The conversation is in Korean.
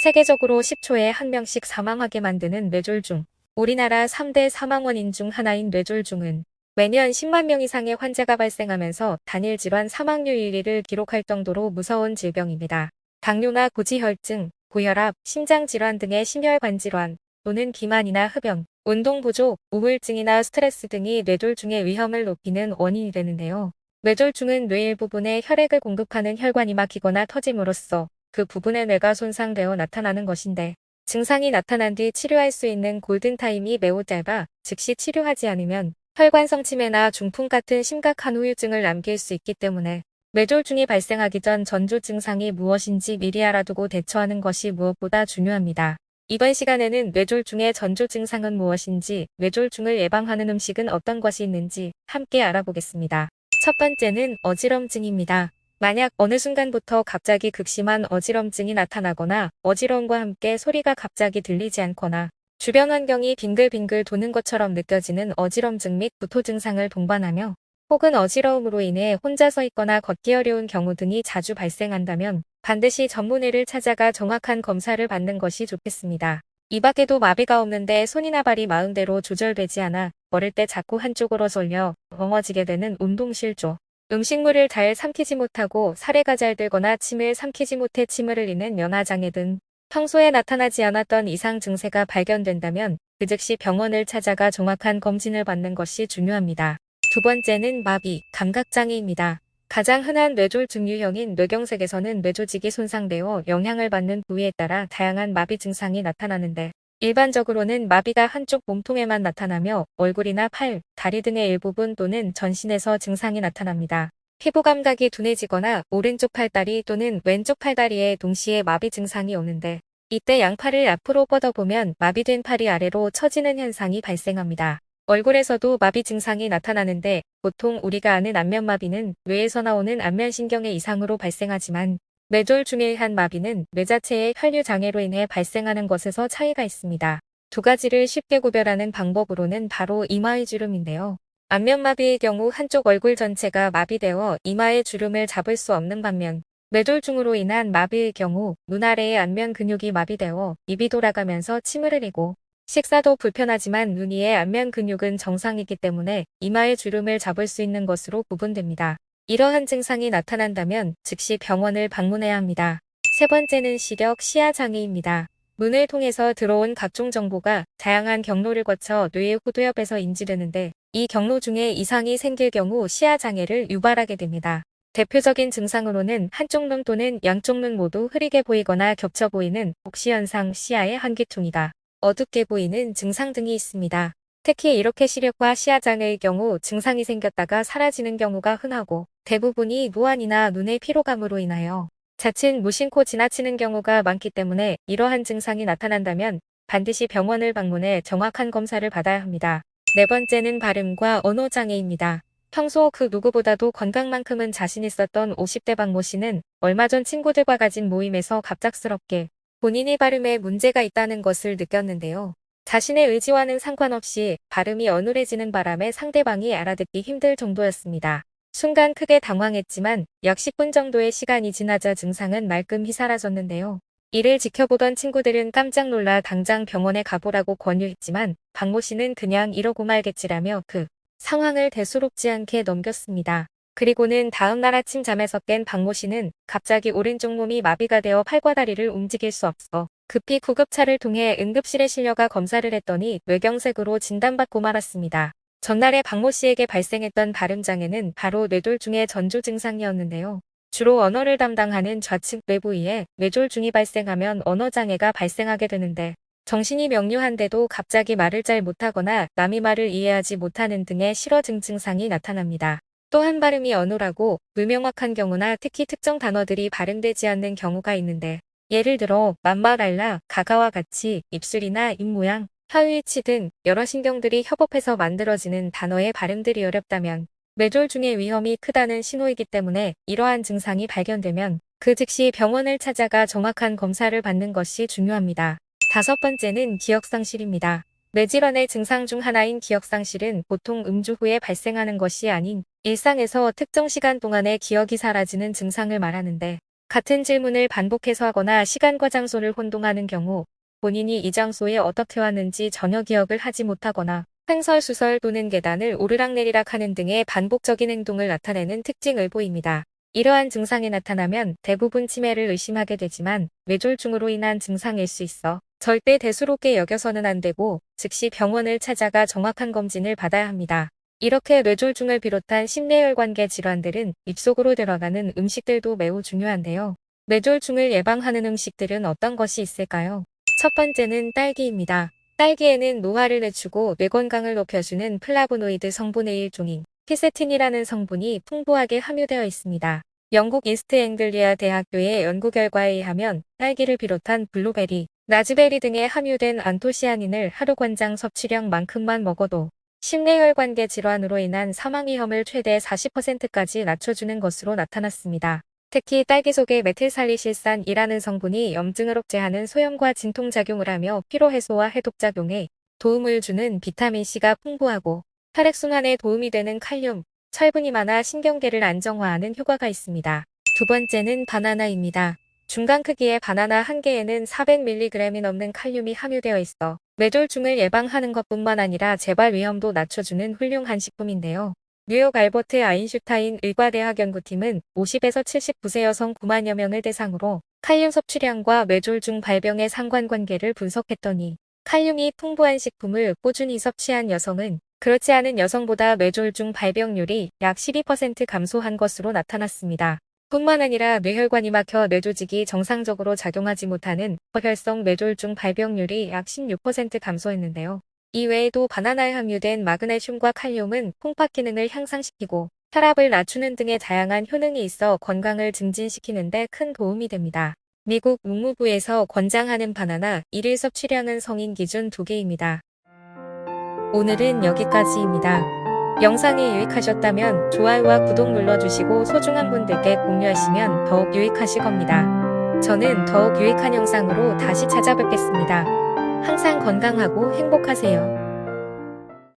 세계적으로 10초에 1명씩 사망하게 만드는 뇌졸중. 우리나라 3대 사망 원인 중 하나인 뇌졸중은 매년 10만 명 이상의 환자가 발생하면서 단일 질환 사망률 1위를 기록할 정도로 무서운 질병입니다. 당뇨나 고지혈증, 고혈압, 심장질환 등의 심혈관 질환 또는 비만이나 흡연, 운동 부족, 우울증이나 스트레스 등이 뇌졸중의 위험을 높이는 원인이 되는데요. 뇌졸중은 뇌 일부분에 혈액을 공급하는 혈관이 막히거나 터짐으로써 그 부분의 뇌가 손상되어 나타나는 것인데, 증상이 나타난 뒤 치료할 수 있는 골든타임이 매우 짧아 즉시 치료하지 않으면 혈관성 치매나 중풍 같은 심각한 후유증을 남길 수 있기 때문에 뇌졸중이 발생하기 전 전조 증상이 무엇인지 미리 알아두고 대처하는 것이 무엇보다 중요합니다. 이번 시간에는 뇌졸중의 전조 증상은 무엇인지, 뇌졸중을 예방하는 음식은 어떤 것이 있는지 함께 알아보겠습니다. 첫 번째는 어지럼증입니다. 만약 어느 순간부터 갑자기 극심한 어지럼증이 나타나거나 어지러움과 함께 소리가 갑자기 들리지 않거나 주변 환경이 빙글빙글 도는 것처럼 느껴지는 어지럼증 및 구토 증상을 동반하며, 혹은 어지러움으로 인해 혼자 서 있거나 걷기 어려운 경우 등이 자주 발생한다면 반드시 전문의를 찾아가 정확한 검사를 받는 것이 좋겠습니다. 이 밖에도 마비가 없는데 손이나 발이 마음대로 조절되지 않아 걸을 때 자꾸 한쪽으로 쏠려 엉어지게 되는 운동실조, 음식물을 잘 삼키지 못하고 사례가 잘 들거나 침을 삼키지 못해 침을 흘리는 면화장애 등 평소에 나타나지 않았던 이상 증세가 발견된다면 그 즉시 병원을 찾아가 정확한 검진을 받는 것이 중요합니다. 두 번째는 마비, 감각장애입니다. 가장 흔한 뇌졸중 유형인 뇌경색에서는 뇌조직이 손상되어 영향을 받는 부위에 따라 다양한 마비 증상이 나타나는데, 일반적으로는 마비가 한쪽 몸통에만 나타나며 얼굴이나 팔, 다리 등의 일부분 또는 전신에서 증상이 나타납니다. 피부 감각이 둔해지거나 오른쪽 팔다리 또는 왼쪽 팔다리에 동시에 마비 증상이 오는데, 이때 양팔을 앞으로 뻗어보면 마비된 팔이 아래로 처지는 현상이 발생합니다. 얼굴에서도 마비 증상이 나타나는데, 보통 우리가 아는 안면마비는 뇌에서 나오는 안면신경의 이상으로 발생하지만 뇌졸중에 의한 마비는 뇌 자체의 혈류 장애로 인해 발생하는 것에서 차이가 있습니다. 두 가지를 쉽게 구별하는 방법으로는 바로 이마의 주름인데요. 안면마비의 경우 한쪽 얼굴 전체가 마비되어 이마의 주름을 잡을 수 없는 반면, 뇌졸중으로 인한 마비의 경우 눈 아래의 안면 근육이 마비되어 입이 돌아가면서 침을 흘리고, 식사도 불편하지만 눈 위의 안면 근육은 정상이기 때문에 이마의 주름을 잡을 수 있는 것으로 구분됩니다. 이러한 증상이 나타난다면 즉시 병원을 방문해야 합니다. 세 번째는 시력, 시야 장애입니다. 눈을 통해서 들어온 각종 정보가 다양한 경로를 거쳐 뇌의 후두엽에서 인지되는데, 이 경로 중에 이상이 생길 경우 시야 장애를 유발하게 됩니다. 대표적인 증상으로는 한쪽 눈 또는 양쪽 눈 모두 흐리게 보이거나 겹쳐 보이는 복시현상, 시야의 한계통이다, 어둡게 보이는 증상 등이 있습니다. 특히 이렇게 시력과 시야 장애의 경우 증상이 생겼다가 사라지는 경우가 흔하고, 대부분이 무한이나 눈의 피로감으로 인하여 자칫 무심코 지나치는 경우가 많기 때문에 이러한 증상이 나타난다면 반드시 병원을 방문해 정확한 검사를 받아야 합니다. 네 번째는 발음과 언어 장애입니다. 평소 그 누구보다도 건강만큼은 자신 있었던 50대 박모 씨는 얼마 전 친구들과 가진 모임에서 갑작스럽게 본인이 발음에 문제가 있다는 것을 느꼈는데요. 자신의 의지와는 상관없이 발음이 어눌해지는 바람에 상대방이 알아듣기 힘들 정도였습니다. 순간 크게 당황했지만 약 10분 정도의 시간이 지나자 증상은 말끔히 사라졌는데요. 이를 지켜보던 친구들은 깜짝 놀라 당장 병원에 가보라고 권유했지만 박모 씨는 그냥 이러고 말겠지라며 그 상황을 대수롭지 않게 넘겼습니다. 그리고는 다음 날 아침 잠에서 깬 박모 씨는 갑자기 오른쪽 몸이 마비가 되어 팔과 다리를 움직일 수 없어 급히 구급차를 통해 응급실에 실려가 검사를 했더니 뇌경색으로 진단받고 말았습니다. 전날에 박모 씨에게 발생했던 발음장애는 바로 뇌졸중의 전조 증상이었는데요. 주로 언어를 담당하는 좌측 뇌 부위에 뇌졸중이 발생하면 언어장애가 발생하게 되는데, 정신이 명료한데도 갑자기 말을 잘 못하거나 남이 말을 이해하지 못하는 등의 실어증 증상이 나타납니다. 또한 발음이 어눌하고 불명확한 경우나 특히 특정 단어들이 발음되지 않는 경우가 있는데, 예를 들어 맘마랄라, 가가와 같이 입술이나 입모양, 혀 위치 등 여러 신경들이 협업해서 만들어지는 단어의 발음들이 어렵다면 뇌졸중의 위험이 크다는 신호이기 때문에 이러한 증상이 발견되면 그 즉시 병원을 찾아가 정확한 검사를 받는 것이 중요합니다. 다섯 번째는 기억상실입니다. 뇌질환의 증상 중 하나인 기억상실은 보통 음주 후에 발생하는 것이 아닌 일상에서 특정 시간 동안에 기억이 사라지는 증상을 말하는데, 같은 질문을 반복해서 하거나 시간과 장소를 혼동하는 경우 본인이 이 장소에 어떻게 왔는지 전혀 기억을 하지 못하거나 횡설수설 또는 계단을 오르락내리락 하는 등의 반복적인 행동을 나타내는 특징을 보입니다. 이러한 증상이 나타나면 대부분 치매를 의심하게 되지만 뇌졸중으로 인한 증상일 수 있어 절대 대수롭게 여겨서는 안 되고 즉시 병원을 찾아가 정확한 검진을 받아야 합니다. 이렇게 뇌졸중을 비롯한 심뇌혈관계 질환들은 입속으로 들어가는 음식들도 매우 중요한데요. 뇌졸중을 예방하는 음식들은 어떤 것이 있을까요? 첫 번째는 딸기입니다. 딸기에는 노화를 늦추고 뇌 건강을 높여주는 플라보노이드 성분의 일종인 키세틴이라는 성분이 풍부하게 함유되어 있습니다. 영국 이스트 앵글리아 대학교의 연구 결과에 의하면 딸기를 비롯한 블루베리, 라즈베리 등에 함유된 안토시아닌을 하루 권장 섭취량만큼만 먹어도 심뇌혈관계 질환으로 인한 사망 위험을 최대 40%까지 낮춰주는 것으로 나타났습니다. 특히 딸기 속의 메틸살리실산이라는 성분이 염증을 억제하는 소염과 진통작용을 하며 피로해소와 해독작용에 도움을 주는 비타민C가 풍부하고 혈액순환에 도움이 되는 칼륨, 철분이 많아 신경계를 안정화하는 효과가 있습니다. 두 번째는 바나나입니다. 중간 크기의 바나나 한 개에는 400mg이 넘는 칼륨이 함유되어 있어 뇌졸중을 예방하는 것뿐만 아니라 재발 위험도 낮춰주는 훌륭한 식품인데요. 뉴욕 알버트 아인슈타인 의과대학 연구팀은 50에서 79세 여성 9만여 명을 대상으로 칼륨 섭취량과 뇌졸중 발병의 상관관계를 분석했더니 칼륨이 풍부한 식품을 꾸준히 섭취한 여성은 그렇지 않은 여성보다 뇌졸중 발병률이 약 12% 감소한 것으로 나타났습니다. 뿐만 아니라 뇌혈관이 막혀 뇌조직이 정상적으로 작용하지 못하는 저혈성 뇌졸중 발병률이 약 16% 감소했는데요. 이외에도 바나나에 함유된 마그네슘과 칼륨은 콩팥 기능을 향상시키고 혈압을 낮추는 등의 다양한 효능이 있어 건강을 증진시키는 데 큰 도움이 됩니다. 미국 농무부에서 권장하는 바나나 1일 섭취량은 성인 기준 2개입니다. 오늘은 여기까지입니다. 영상이 유익하셨다면 좋아요와 구독 눌러주시고 소중한 분들께 공유하시면 더욱 유익하실 겁니다. 저는 더욱 유익한 영상으로 다시 찾아뵙겠습니다. 항상 건강하고 행복하세요.